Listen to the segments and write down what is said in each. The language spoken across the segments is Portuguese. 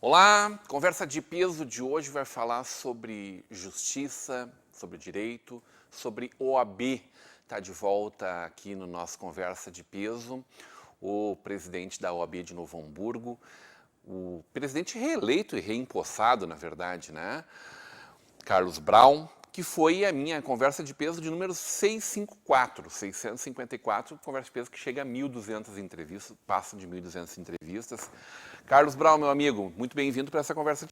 Olá, conversa de peso de hoje vai falar sobre justiça, sobre direito, sobre OAB. Está de volta aqui no nosso Conversa de Peso, o presidente da OAB de Novo Hamburgo, o presidente reeleito e reempossado, na verdade, né? Carlos Braun, que foi a minha conversa de peso de número 654, conversa de peso que chega a 1.200 entrevistas, passa de 1.200 entrevistas. Carlos Braun, meu amigo, muito bem-vindo para essa conversa.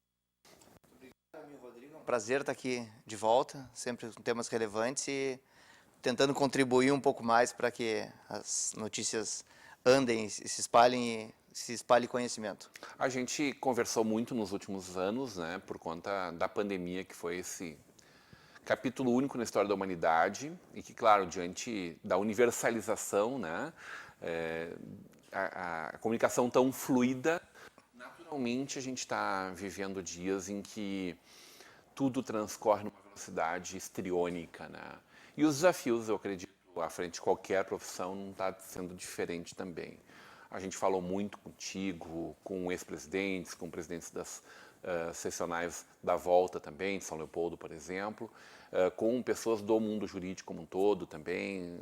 Obrigado, amigo Rodrigo. É um prazer estar aqui de volta, sempre com temas relevantes e tentando contribuir um pouco mais para que as notícias andem, se espalhem e se espalhe conhecimento. A gente conversou muito nos últimos anos, né, por conta da pandemia, que foi esse capítulo único na história da humanidade e que, claro, diante da universalização, né, a comunicação tão fluida, naturalmente a gente está vivendo dias em que tudo transcorre numa velocidade histriônica, né? E os desafios, eu acredito, à frente de qualquer profissão não está sendo diferente também. A gente falou muito contigo, com ex-presidentes, com presidentes das seccionais da Volta também, de São Leopoldo, por exemplo, com pessoas do mundo jurídico como um todo também.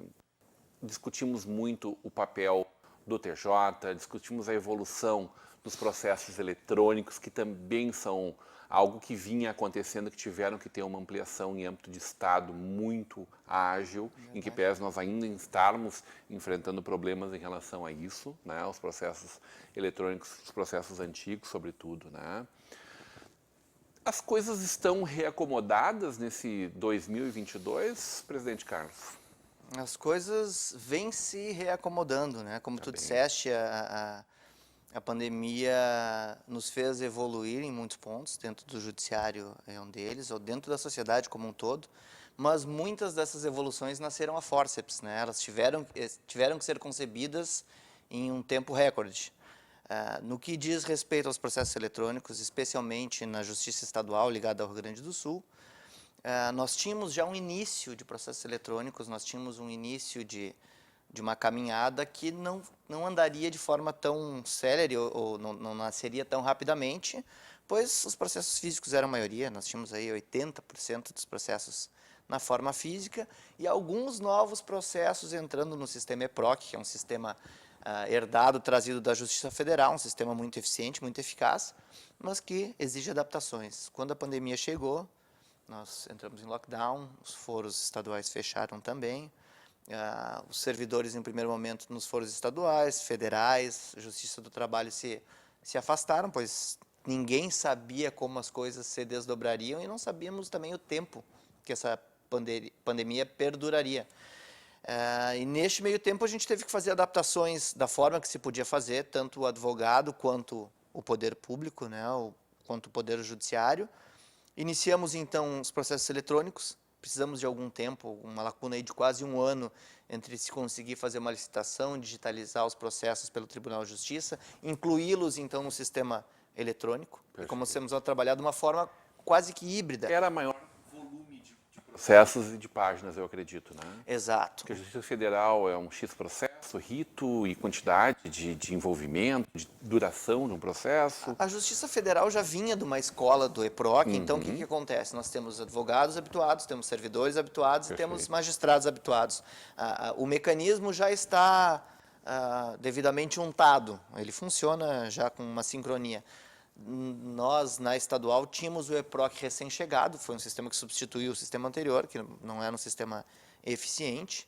Discutimos muito o papel do TJ, discutimos a evolução dos processos eletrônicos, que também são algo que vinha acontecendo, que tiveram que ter uma ampliação em âmbito de Estado muito ágil, em que pese nós ainda estarmos enfrentando problemas em relação a isso, né, os processos eletrônicos, os processos antigos, sobretudo, né. As coisas estão reacomodadas nesse 2022, presidente Carlos? As coisas vêm se reacomodando, né? Como tu disseste, a pandemia nos fez evoluir em muitos pontos, dentro do judiciário é um deles, ou dentro da sociedade como um todo, mas muitas dessas evoluções nasceram a fórceps, né? Elas tiveram que ser concebidas em um tempo recorde. No que diz respeito aos processos eletrônicos, especialmente na Justiça Estadual ligada ao Rio Grande do Sul, nós tínhamos já um início de processos eletrônicos, nós tínhamos um início de uma caminhada que não andaria de forma tão célere ou não nasceria tão rapidamente, pois os processos físicos eram a maioria, nós tínhamos aí 80% dos processos na forma física e alguns novos processos entrando no sistema EPROC, que é um sistema herdado, trazido da Justiça Federal, um sistema muito eficiente, muito eficaz, mas que exige adaptações. Quando a pandemia chegou, nós entramos em lockdown, os foros estaduais fecharam também, os servidores, em primeiro momento, nos foros estaduais, federais, Justiça do Trabalho se afastaram, pois ninguém sabia como as coisas se desdobrariam e não sabíamos também o tempo que essa pandemia perduraria. E neste meio tempo a gente teve que fazer adaptações da forma que se podia fazer, tanto o advogado quanto o poder público, né, quanto o poder judiciário. Iniciamos então os processos eletrônicos, precisamos de algum tempo, uma lacuna aí de quase um ano entre se conseguir fazer uma licitação, digitalizar os processos pelo Tribunal de Justiça, incluí-los então no sistema eletrônico. Perfeito. E começamos a trabalhar de uma forma quase que híbrida. Era maior volume de processos e de páginas, eu acredito, né? Exato. Porque a Justiça Federal é um X processo, rito e quantidade de envolvimento, de duração de um processo. A Justiça Federal já vinha de uma escola do EPROC, então o que acontece? Nós temos advogados habituados, temos servidores habituados e temos magistrados habituados. O mecanismo já está devidamente untado, ele funciona já com uma sincronia. Nós, na estadual, tínhamos o EPROC recém-chegado, foi um sistema que substituiu o sistema anterior, que não era um sistema eficiente,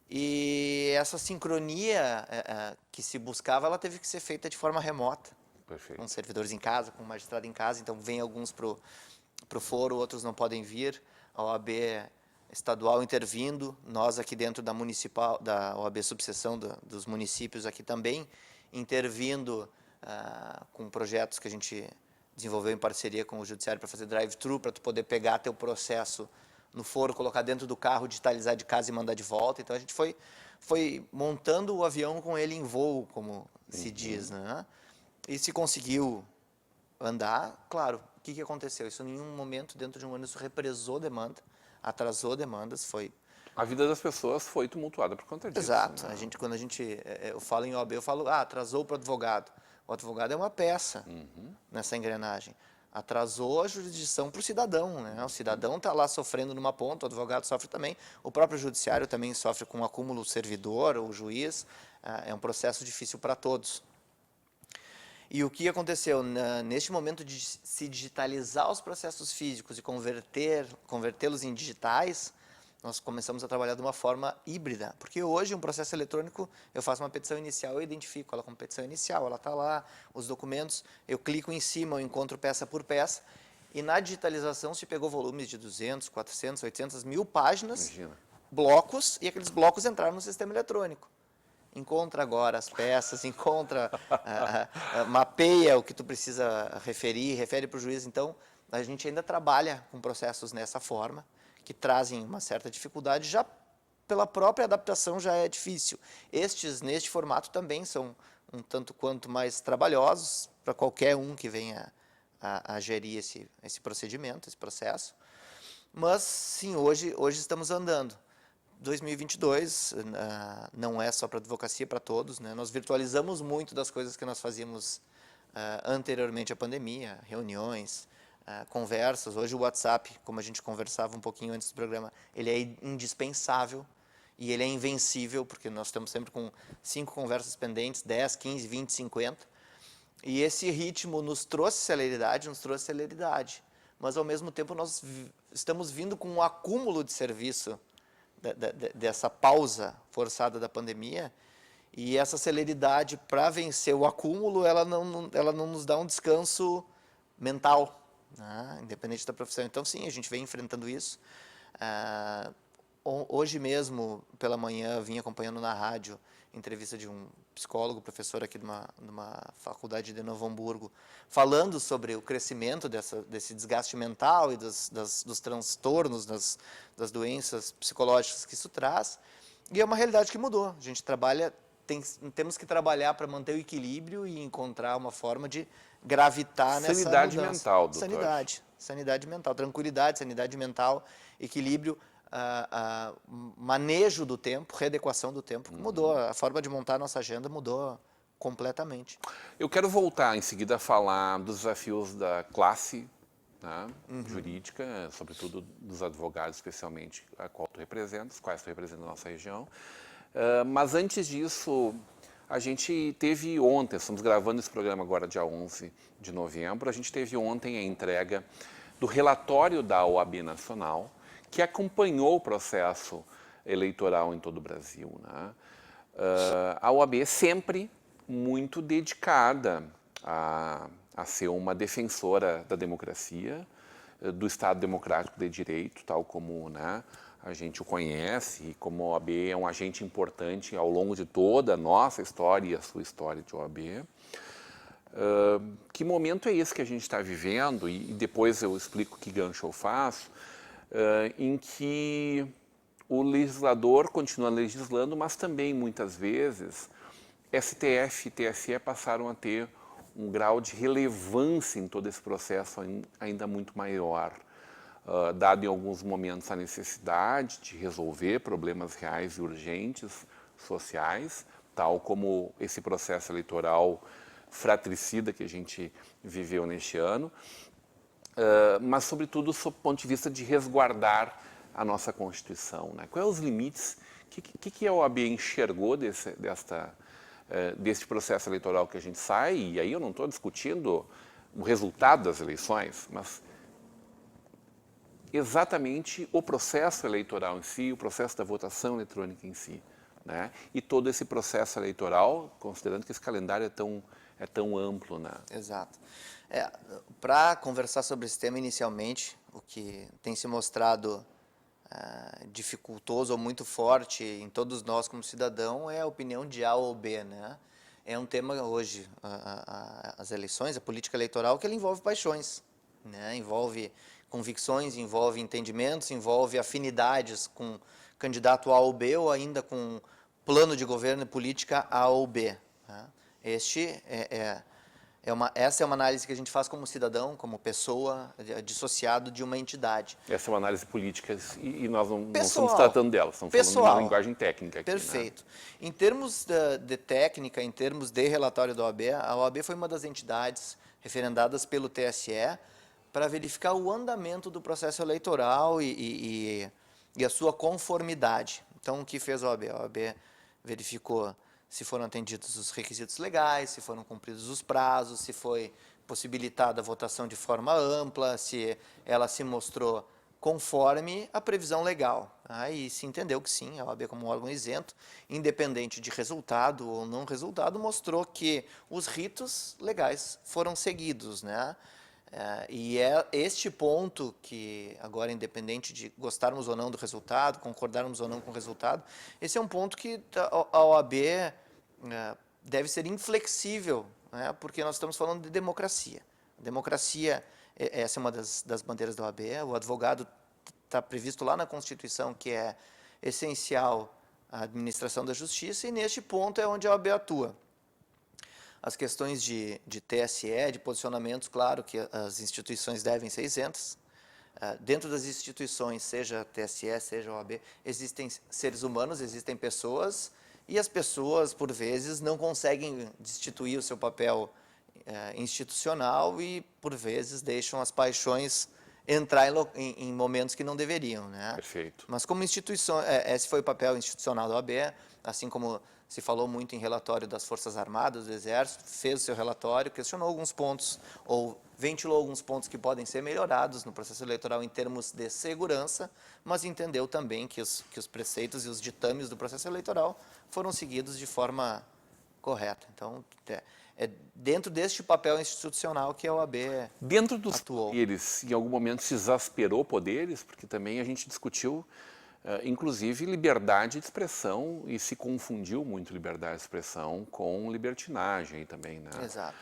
e essa sincronia que se buscava, ela teve que ser feita de forma remota. Perfeito. Com servidores em casa, com o magistrado em casa, então vem alguns para o foro, outros não podem vir, a OAB estadual intervindo, nós aqui dentro da municipal, da OAB subseção dos municípios aqui também, intervindo com projetos que a gente desenvolveu em parceria com o Judiciário para fazer drive-thru, para tu poder pegar teu processo no foro, colocar dentro do carro, digitalizar de casa e mandar de volta. Então a gente foi montando o avião com ele em voo, como se diz, né? E se conseguiu andar, claro, o que aconteceu? Isso em nenhum momento dentro de um ano isso represou demanda, atrasou demandas, foi... A vida das pessoas foi tumultuada por conta disso. Exato. Né? Quando eu falo em OAB, eu falo, atrasou para o advogado. O advogado é uma peça nessa engrenagem. Atrasou a jurisdição para o cidadão, né? O cidadão está lá sofrendo numa ponta, o advogado sofre também, o próprio judiciário também sofre com o acúmulo servidor, o juiz, é um processo difícil para todos. E o que aconteceu? Neste momento de se digitalizar os processos físicos e convertê-los em digitais, nós começamos a trabalhar de uma forma híbrida, porque hoje um processo eletrônico, eu faço uma petição inicial, eu identifico ela como petição inicial, ela está lá, os documentos, eu clico em cima, eu encontro peça por peça, e na digitalização se pegou volumes de 200, 400, 800, 1000 páginas, blocos, e aqueles blocos entraram no sistema eletrônico. Encontra agora as peças, mapeia o que tu precisa refere para o juiz. Então, a gente ainda trabalha com processos nessa forma, que trazem uma certa dificuldade, já pela própria adaptação já é difícil. Estes, neste formato, também são um tanto quanto mais trabalhosos para qualquer um que venha a gerir esse procedimento, esse processo. Mas, sim, hoje estamos andando. 2022 não é só para advocacia, para todos, né? Nós virtualizamos muito das coisas que nós fazíamos anteriormente à pandemia, reuniões, conversas. Hoje o WhatsApp, como a gente conversava um pouquinho antes do programa, ele é indispensável e ele é invencível, porque nós estamos sempre com 5 conversas pendentes, 10, 15, 20, 50. E esse ritmo nos trouxe celeridade, mas ao mesmo tempo nós estamos vindo com um acúmulo de serviço dessa pausa forçada da pandemia, e essa celeridade para vencer o acúmulo, ela não nos dá um descanso mental, né? Independente da profissão. Então, sim, a gente vem enfrentando isso. Hoje mesmo, pela manhã, vim acompanhando na rádio entrevista de um psicólogo, professor aqui de uma faculdade de Novo Hamburgo, falando sobre o crescimento desse desgaste mental e dos transtornos, das doenças psicológicas que isso traz. E é uma realidade que mudou. A gente temos que trabalhar para manter o equilíbrio e encontrar uma forma de gravitar nessa mudança. Sanidade mental, doutor. Sanidade mental, tranquilidade, sanidade mental, equilíbrio, manejo do tempo, readequação do tempo, mudou. A forma de montar a nossa agenda mudou completamente. Eu quero voltar em seguida a falar dos desafios da classe, né, jurídica, sobretudo dos advogados, especialmente a qual tu representas, quais tu representas na nossa região. Mas antes disso, a gente teve ontem, estamos gravando esse programa agora dia 11 de novembro, a gente teve ontem a entrega do relatório da OAB Nacional, que acompanhou o processo eleitoral em todo o Brasil. Né? A OAB é sempre muito dedicada a ser uma defensora da democracia, do Estado Democrático de Direito, tal como, né, a gente o conhece, e como a OAB é um agente importante ao longo de toda a nossa história e a sua história de OAB. Que momento é esse que a gente está vivendo, e depois eu explico que gancho eu faço, em que o legislador continua legislando, mas também, muitas vezes, STF e TSE passaram a ter um grau de relevância em todo esse processo ainda muito maior, dado em alguns momentos a necessidade de resolver problemas reais e urgentes sociais, tal como esse processo eleitoral fratricida que a gente viveu neste ano, mas, sobretudo, sob o ponto de vista de resguardar a nossa Constituição. Né? Quais os limites? O que a OAB enxergou desse processo eleitoral que a gente sai? E aí eu não estou discutindo o resultado das eleições, mas exatamente o processo eleitoral em si, o processo da votação eletrônica em si. Né? E todo esse processo eleitoral, considerando que esse calendário é tão amplo. Né? Exato. Para conversar sobre esse tema inicialmente, o que tem se mostrado dificultoso ou muito forte em todos nós como cidadão é a opinião de A ou B, né? É um tema hoje, as eleições, a política eleitoral, que ele envolve paixões, né? Envolve convicções, envolve entendimentos, envolve afinidades com candidato A ou B, ou ainda com plano de governo e política A ou B. Tá? Essa é uma análise que a gente faz como cidadão, como pessoa, dissociado de uma entidade. Essa é uma análise política e nós não Pessoal, estamos tratando dela, estamos falando de uma linguagem técnica aqui. Perfeito. Em termos de técnica, em termos de relatório da OAB, a OAB foi uma das entidades referendadas pelo TSE para verificar o andamento do processo eleitoral e a sua conformidade. Então, o que fez a OAB? A OAB verificou se foram atendidos os requisitos legais, se foram cumpridos os prazos, se foi possibilitada a votação de forma ampla, se ela se mostrou conforme a previsão legal. Aí se entendeu que sim, a OAB como um órgão isento, independente de resultado ou não resultado, mostrou que os ritos legais foram seguidos, né? E é este ponto que, agora, independente de gostarmos ou não do resultado, concordarmos ou não com o resultado, esse é um ponto que a OAB deve ser inflexível, né, porque nós estamos falando de democracia. Democracia, essa é uma das bandeiras da OAB, o advogado está previsto lá na Constituição que é essencial a administração da justiça, e neste ponto é onde a OAB atua. As questões de TSE, de posicionamentos, claro que as instituições devem ser isentas. Dentro das instituições, seja TSE, seja OAB, existem seres humanos, existem pessoas, e as pessoas, por vezes, não conseguem destituir o seu papel institucional e, por vezes, deixam as paixões entrar em momentos que não deveriam, né? Perfeito. Mas como instituição, esse foi o papel institucional da OAB, assim como se falou muito em relatório das Forças Armadas, do Exército, fez o seu relatório, questionou alguns pontos ou ventilou alguns pontos que podem ser melhorados no processo eleitoral em termos de segurança, mas entendeu também que os preceitos e os ditames do processo eleitoral foram seguidos de forma correta. Então, é dentro deste papel institucional que a OAB Dentro dos atuou. poderes, em algum momento se exasperou poderes, porque também a gente discutiu, inclusive, liberdade de expressão e se confundiu muito liberdade de expressão com libertinagem também, né? Exato.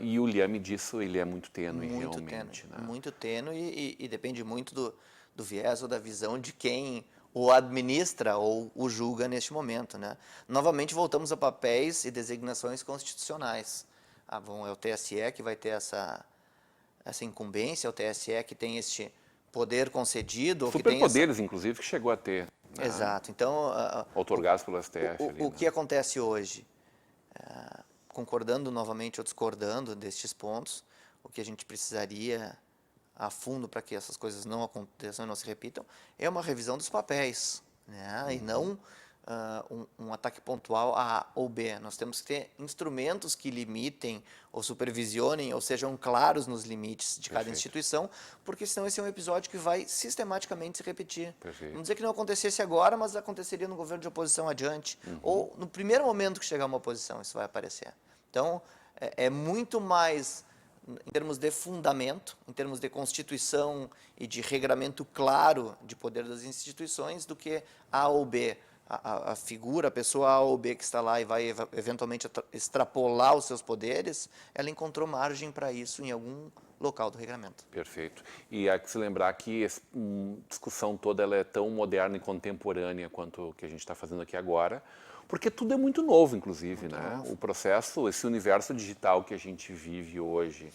E o liame disso, ele é muito tênue, Muito realmente. tênue, Né? muito tênue e depende muito do viés ou da visão de quem o administra ou o julga neste momento, né? Novamente voltamos a papéis e designações constitucionais. É o TSE que vai ter essa incumbência, é o TSE que tem este poder concedido. Superpoderes, inclusive, que chegou a ter. Né? Exato. Então, outorgados pelo STF. O que acontece hoje? Concordando novamente ou discordando destes pontos, o que a gente precisaria a fundo para que essas coisas não aconteçam e não se repitam, é uma revisão dos papéis, né? E não um ataque pontual a A ou B. Nós temos que ter instrumentos que limitem ou supervisionem ou sejam claros nos limites de cada instituição, porque senão esse é um episódio que vai sistematicamente se repetir. Perfeito. Vamos dizer que não acontecesse agora, mas aconteceria no governo de oposição adiante, ou no primeiro momento que chegar uma oposição, isso vai aparecer. Então, é muito mais em termos de fundamento, em termos de constituição e de regramento claro de poder das instituições, do que A ou B. A figura, a pessoa A ou B que está lá e vai eventualmente extrapolar os seus poderes, ela encontrou margem para isso em algum local do regramento. Perfeito. E há que se lembrar que essa discussão toda ela é tão moderna e contemporânea quanto o que a gente está fazendo aqui agora, porque tudo é muito novo, inclusive, muito né? Novo. O processo, esse universo digital que a gente vive hoje,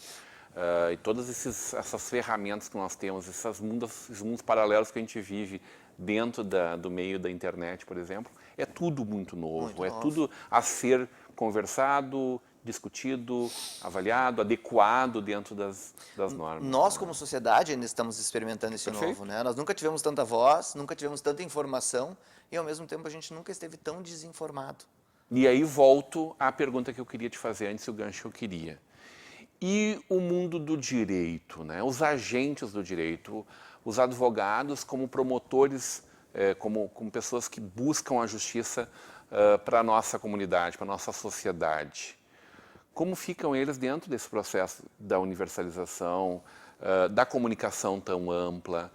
e todas essas ferramentas que nós temos, esses mundos paralelos que a gente vive dentro do meio da internet, por exemplo, é tudo muito novo. Tudo a ser conversado, discutido, avaliado, adequado dentro das normas. Nós, como sociedade, ainda estamos experimentando esse novo, né? Nós nunca tivemos tanta voz, nunca tivemos tanta informação e, ao mesmo tempo, a gente nunca esteve tão desinformado. E aí volto à pergunta que eu queria te fazer antes, o gancho que eu queria. E o mundo do direito, né? Os agentes do direito, os advogados como promotores, como pessoas que buscam a justiça para a nossa comunidade, para a nossa sociedade. Como ficam eles dentro desse processo da universalização, da comunicação tão ampla,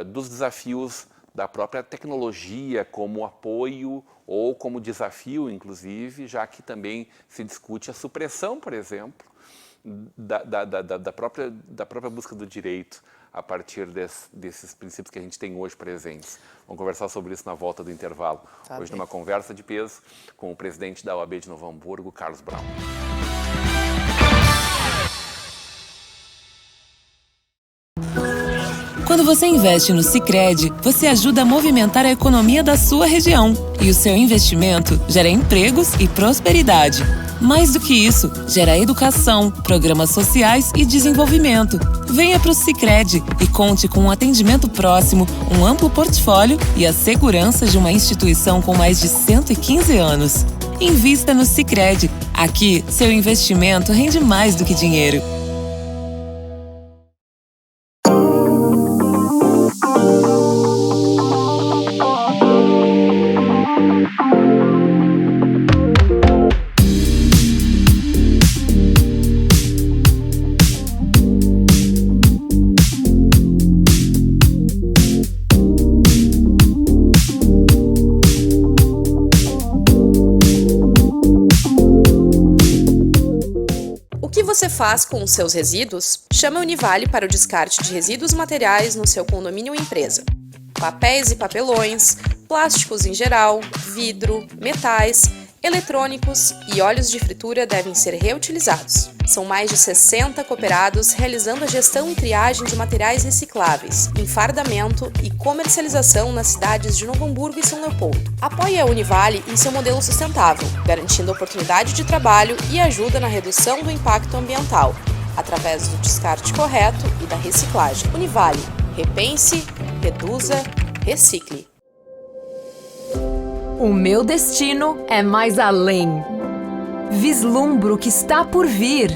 dos desafios da própria tecnologia como apoio ou como desafio, inclusive, já que também se discute a supressão, por exemplo, da própria busca do direito a partir desses princípios que a gente tem hoje presentes. Vamos conversar sobre isso na volta do intervalo. Tá Hoje bem. numa conversa de peso com o presidente da OAB de Novo Hamburgo, Carlos Brown. Quando você investe no Sicredi, você ajuda a movimentar a economia da sua região. E o seu investimento gera empregos e prosperidade. Mais do que isso, gera educação, programas sociais e desenvolvimento. Venha para o Sicredi e conte com um atendimento próximo, um amplo portfólio e a segurança de uma instituição com mais de 115 anos. Invista no Sicredi. Aqui, seu investimento rende mais do que dinheiro. O que você faz com os seus resíduos? Chame a Univale para o descarte de resíduos materiais no seu condomínio ou empresa. Papéis e papelões, plásticos em geral, vidro, metais, eletrônicos e óleos de fritura devem ser reutilizados. São mais de 60 cooperados realizando a gestão e triagem de materiais recicláveis, enfardamento e comercialização nas cidades de Novo Hamburgo e São Leopoldo. Apoie a Univale em seu modelo sustentável, garantindo oportunidade de trabalho e ajuda na redução do impacto ambiental, através do descarte correto e da reciclagem. Univale, repense, reduza, recicle. O meu destino é mais além. Vislumbro o que está por vir.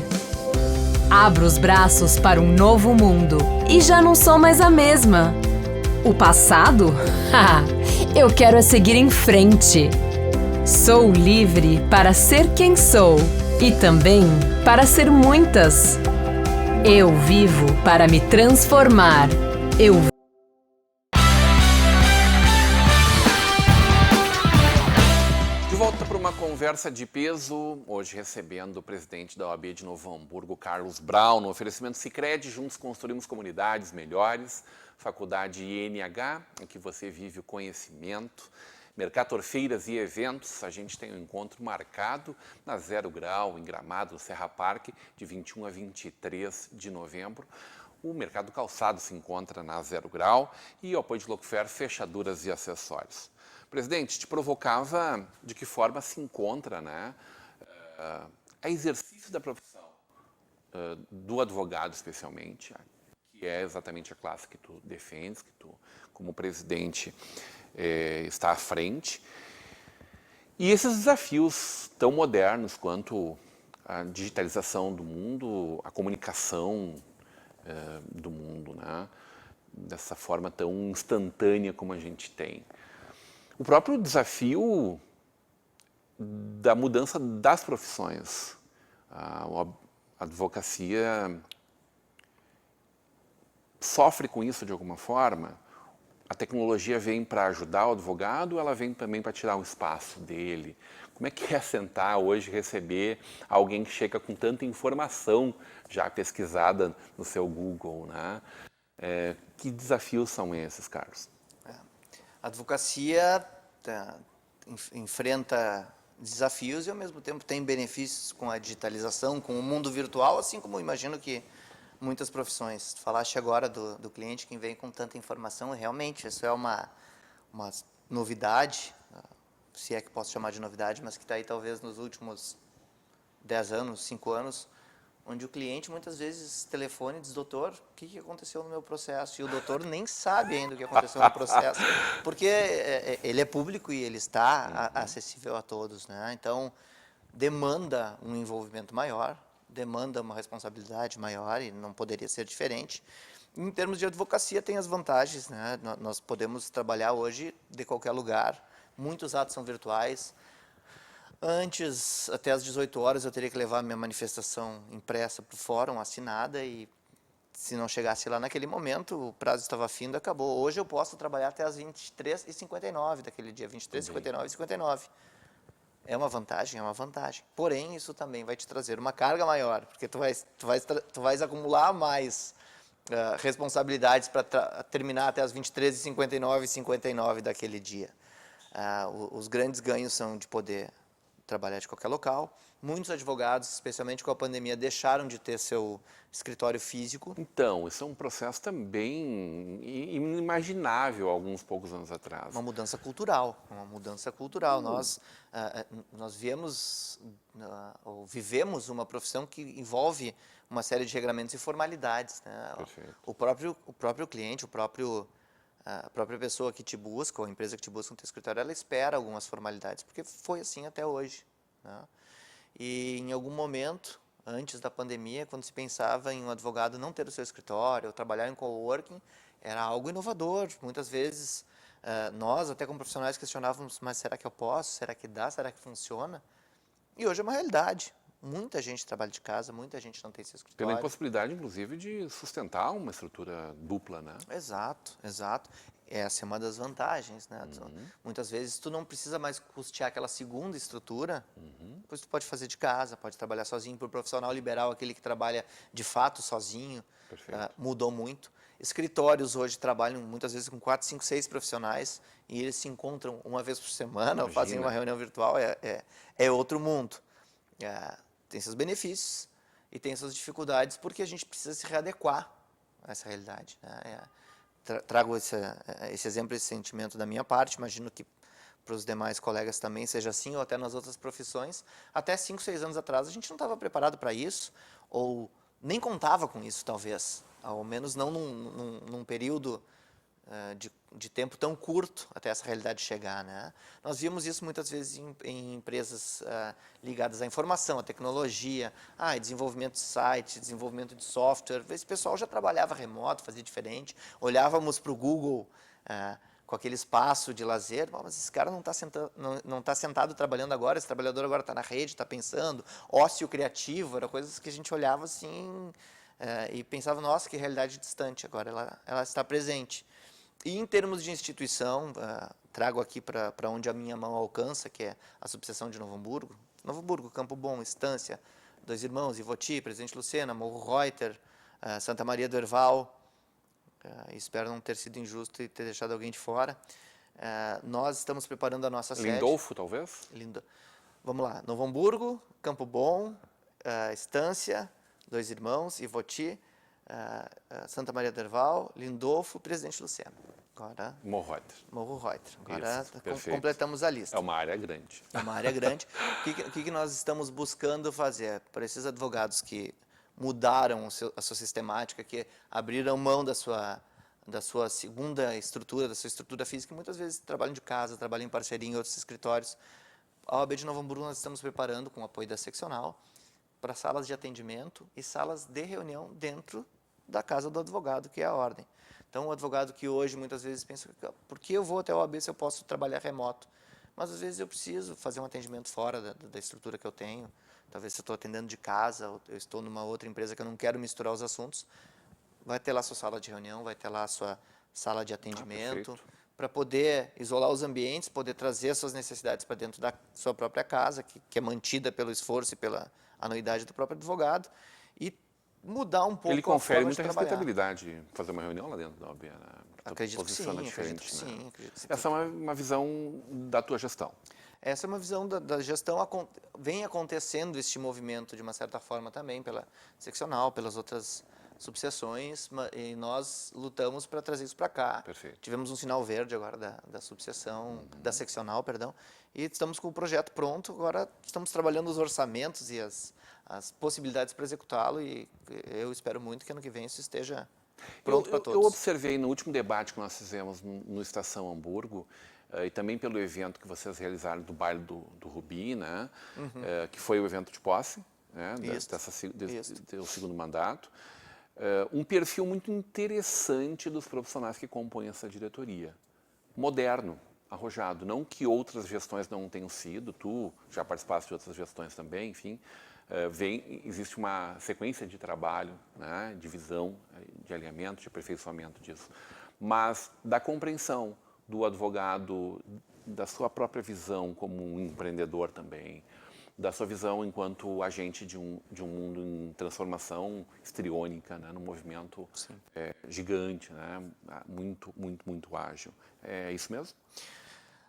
Abro os braços para um novo mundo e já não sou mais a mesma. O passado? Eu quero é seguir em frente. Sou livre para ser quem sou e também para ser muitas. Eu vivo para me transformar. Uma conversa de peso, hoje recebendo o presidente da OAB de Novo Hamburgo, Carlos Brown, no oferecimento Sicredi, juntos construímos comunidades melhores, faculdade INH, em que você vive o conhecimento, Mercator Feiras e Eventos, a gente tem um encontro marcado na Zero Grau, em Gramado, no Serra Parque, de 21 a 23 de novembro. O Mercado Calçado se encontra na Zero Grau e o apoio de Locofer, fechaduras e acessórios. Presidente, te provocava de que forma se encontra, né, a exercício da profissão do advogado, especialmente, que é exatamente a classe que tu defendes, que tu, como presidente, está à frente. E esses desafios tão modernos quanto a digitalização do mundo, a comunicação do mundo, né, dessa forma tão instantânea como a gente tem. O próprio desafio da mudança das profissões. A advocacia sofre com isso de alguma forma. A tecnologia vem para ajudar o advogado, ela vem também para tirar o espaço dele. Como é que é sentar hoje e receber alguém que chega com tanta informação já pesquisada no seu Google, né? Que desafios são esses, Carlos? A advocacia enfrenta desafios e, ao mesmo tempo, tem benefícios com a digitalização, com o mundo virtual, assim como imagino que muitas profissões. Tu falaste agora do cliente que vem com tanta informação, realmente, isso é uma novidade, se é que posso chamar de novidade, mas que está aí talvez nos últimos 10 anos, 5 anos, onde o cliente muitas vezes telefona e diz: doutor, o que aconteceu no meu processo? E o doutor nem sabe ainda o que aconteceu no processo, porque ele é público e ele está acessível a todos, né? Então, demanda um envolvimento maior, demanda uma responsabilidade maior e não poderia ser diferente. Em termos de advocacia, tem as vantagens, né? Nós podemos trabalhar hoje de qualquer lugar, muitos atos são virtuais. Antes, até às 18 horas, eu teria que levar minha manifestação impressa para o fórum, assinada, e se não chegasse lá naquele momento, o prazo estava findo, acabou. Hoje eu posso trabalhar até às 23h59 daquele dia, 23h59 e 59. É uma vantagem, é uma vantagem. Porém, isso também vai te trazer uma carga maior, porque tu vais acumular mais responsabilidades para terminar até as 23h59 e 59 daquele dia. Os grandes ganhos são de poder trabalhar de qualquer local. Muitos advogados, especialmente com a pandemia, deixaram de ter seu escritório físico. Então, isso é um processo também inimaginável há alguns poucos anos atrás. Uma mudança cultural, Nós ou vivemos uma profissão que envolve uma série de regramentos e formalidades, né? O próprio cliente, a própria pessoa que te busca, ou a empresa que te busca no teu escritório, ela espera algumas formalidades, porque foi assim até hoje, né? E em algum momento, antes da pandemia, quando se pensava em um advogado não ter o seu escritório, ou trabalhar em coworking, era algo inovador. Muitas vezes, nós, até como profissionais, questionávamos, mas será que eu posso? Será que dá? Será que funciona? E hoje é uma realidade. Muita gente trabalha de casa, muita gente não tem seu escritório. Pela impossibilidade, inclusive, de sustentar uma estrutura dupla, né? Exato. Essa é uma das vantagens, né? Muitas vezes tu não precisa mais custear aquela segunda estrutura, pois tu pode fazer de casa, pode trabalhar sozinho. Para o profissional liberal, aquele que trabalha de fato sozinho, mudou muito. Escritórios hoje trabalham muitas vezes com 4, 5, 6 profissionais e eles se encontram uma vez por semana, ou fazem uma reunião virtual, é outro mundo. Tem seus benefícios e tem suas dificuldades, porque a gente precisa se readequar a essa realidade, né? Trago esse exemplo, esse sentimento da minha parte, imagino que para os demais colegas também seja assim, ou até nas outras profissões. Até 5, 6 anos atrás a gente não estava preparado para isso, ou nem contava com isso, talvez, ao menos não num período de tempo tão curto até essa realidade chegar, né? Nós vimos isso muitas vezes em empresas ligadas à informação, à tecnologia, desenvolvimento de site, desenvolvimento de software. Esse pessoal já trabalhava remoto, fazia diferente. Olhávamos para o Google com aquele espaço de lazer, mas esse cara não está sentado trabalhando agora, esse trabalhador agora está na rede, está pensando. Ócio criativo, eram coisas que a gente olhava assim e pensava, nossa, que realidade distante, agora ela está presente. E em termos de instituição, trago aqui para onde a minha mão alcança, que é a subseção de Novo Hamburgo, Campo Bom, Estância, Dois Irmãos, Ivoti, Presidente Lucena, Morro Reuter, Santa Maria do Herval. Espero não ter sido injusto e ter deixado alguém de fora. Nós estamos preparando a nossa sede. Lindolfo, talvez? Vamos lá. Novo Hamburgo, Campo Bom, Estância, Dois Irmãos, Ivoti, Santa Maria do Herval, Lindolfo, Presidente Lucena. Agora, Morro Reuter. Agora Isso, completamos a lista. É uma área grande. É uma área grande. O que nós estamos buscando fazer? Para esses advogados que mudaram a sua sistemática, que abriram mão da sua segunda estrutura, da sua estrutura física, muitas vezes trabalham de casa, trabalham em parceria em outros escritórios. A OAB de Novo Hamburgo nós estamos preparando, com o apoio da seccional, para salas de atendimento e salas de reunião dentro da casa do advogado, que é a ordem. Então, o advogado que hoje muitas vezes pensa, por que eu vou até a OAB se eu posso trabalhar remoto? Mas às vezes eu preciso fazer um atendimento fora da estrutura que eu tenho. Talvez se eu estou atendendo de casa, ou eu estou numa outra empresa que eu não quero misturar os assuntos, vai ter lá a sua sala de reunião, vai ter lá a sua sala de atendimento, para poder isolar os ambientes, poder trazer as suas necessidades para dentro da sua própria casa, que é mantida pelo esforço e pela anuidade do próprio advogado, e mudar um pouco Ele confere muita trabalhar. respeitabilidade fazer uma reunião lá dentro da OAB, né? Acredito que sim, acredito que sim. Essa é uma visão da tua gestão. Essa é uma visão da gestão. Vem acontecendo este movimento, de uma certa forma, também pela seccional, pelas outras subseções, e nós lutamos para trazer isso para cá. Perfeito. Tivemos um sinal verde agora da subseção, da seccional, perdão, e estamos com o projeto pronto. Agora estamos trabalhando os orçamentos e as possibilidades para executá-lo, e eu espero muito que ano que vem isso esteja pronto para todos. Eu observei no último debate que nós fizemos no Estação Hamburgo, e também pelo evento que vocês realizaram do baile do Rubi, né? Que foi o evento de posse, né? Do segundo mandato. Um perfil muito interessante dos profissionais que compõem essa diretoria. Moderno, arrojado. Não que outras gestões não tenham sido, tu já participaste de outras gestões também, enfim. Existe uma sequência de trabalho, né, de visão, de alinhamento, de aperfeiçoamento disso. Mas da compreensão do advogado, da sua própria visão como um empreendedor também, da sua visão enquanto agente de um mundo em transformação histriônica, né, num movimento gigante, né, muito ágil. É isso mesmo?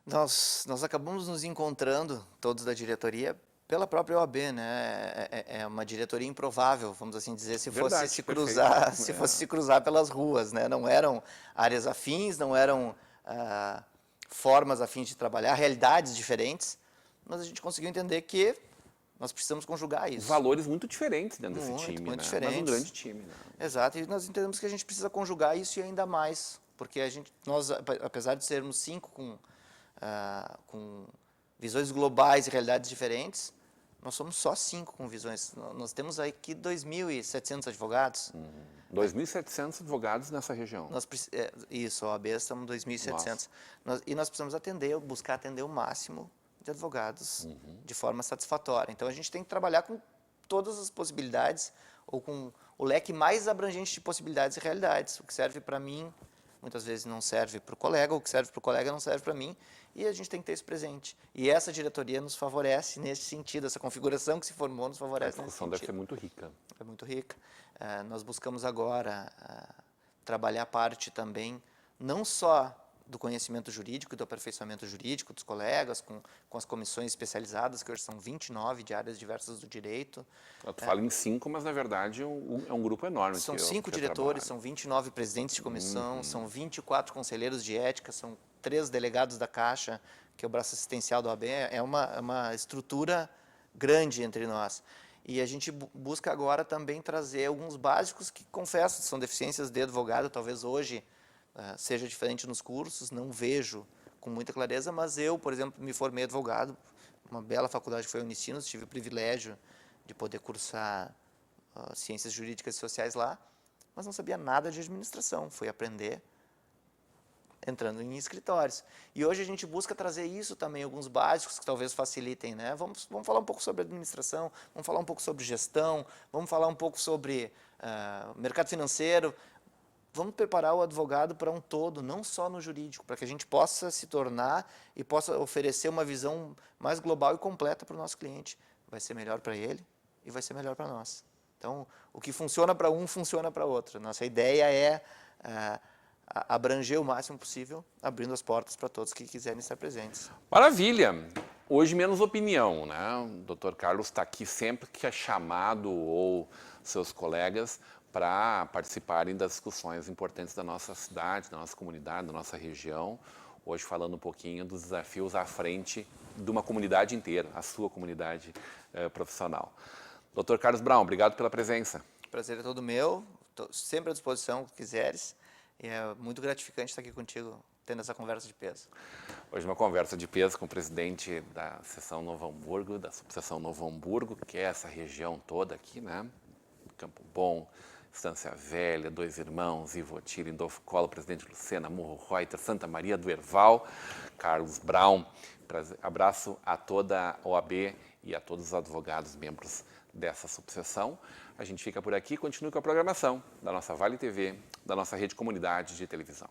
Nós acabamos nos encontrando, todos da diretoria, pela própria OAB, né? É uma diretoria improvável, vamos assim dizer, se fosse se cruzar, se fosse se cruzar pelas ruas, né? Não eram áreas afins, não eram formas afins de trabalhar, realidades diferentes, mas a gente conseguiu entender que nós precisamos conjugar isso. Valores muito diferentes dentro desse time, muito né? diferentes. Mas um grande time, né? Exato, e nós entendemos que a gente precisa conjugar isso e ainda mais, porque nós, apesar de sermos 5 com visões globais e realidades diferentes, nós somos só 5 com visões. Nós temos aqui 2.700 advogados. 2.700 advogados nessa região. Isso, a OAB estamos 2.700. E nós precisamos buscar atender o máximo de advogados de forma satisfatória. Então, a gente tem que trabalhar com todas as possibilidades, ou com o leque mais abrangente de possibilidades e realidades. O que serve para mim, muitas vezes não serve para o colega, o que serve para o colega não serve para mim, e a gente tem que ter isso presente. E essa diretoria nos favorece nesse sentido, essa configuração que se formou nos favorece nesse sentido. A discussão deve ser muito rica. É muito rica. Nós buscamos agora trabalhar parte também, não só do conhecimento jurídico e do aperfeiçoamento jurídico dos colegas, com as comissões especializadas, que hoje são 29 de áreas diversas do direito. Tu fala em 5, mas na verdade é um grupo enorme. São 5 diretores, são 29 presidentes de comissão, são 24 conselheiros de ética, são 3 delegados da Caixa, que é o braço assistencial da OAB. É uma estrutura grande entre nós. E a gente busca agora também trazer alguns básicos que, confesso, são deficiências de advogado, talvez hoje seja diferente nos cursos, não vejo com muita clareza, mas eu, por exemplo, me formei advogado, uma bela faculdade que foi a Unicinos, tive o privilégio de poder cursar Ciências Jurídicas e Sociais lá, mas não sabia nada de administração, fui aprender entrando em escritórios. E hoje a gente busca trazer isso também, alguns básicos que talvez facilitem, né? Vamos falar um pouco sobre administração, vamos falar um pouco sobre gestão, vamos falar um pouco sobre mercado financeiro. Vamos preparar o advogado para um todo, não só no jurídico, para que a gente possa se tornar e possa oferecer uma visão mais global e completa para o nosso cliente. Vai ser melhor para ele e vai ser melhor para nós. Então, o que funciona para um, funciona para outro. Nossa ideia é abranger o máximo possível, abrindo as portas para todos que quiserem estar presentes. Maravilha! Hoje menos opinião, né? O Dr. Carlos está aqui sempre que é chamado, ou seus colegas, para participarem das discussões importantes da nossa cidade, da nossa comunidade, da nossa região. Hoje falando um pouquinho dos desafios à frente de uma comunidade inteira, a sua comunidade profissional. Dr. Carlos Brown, obrigado pela presença. O prazer é todo meu, estou sempre à disposição, se quiseres. E é muito gratificante estar aqui contigo, tendo essa conversa de peso. Hoje uma conversa de peso com o presidente da seção Novo Hamburgo, da subseção Novo Hamburgo, que é essa região toda aqui, né? Campo Bom, Estância Velha, Dois Irmãos, Ivoti, Lindolfo Collor, Presidente Lucena, Morro Reuter, Santa Maria do Herval, Carlos Brown. Abraço a toda a OAB e a todos os advogados membros dessa subseção. A gente fica por aqui, continue com a programação da nossa Vale TV, da nossa rede comunidade de televisão.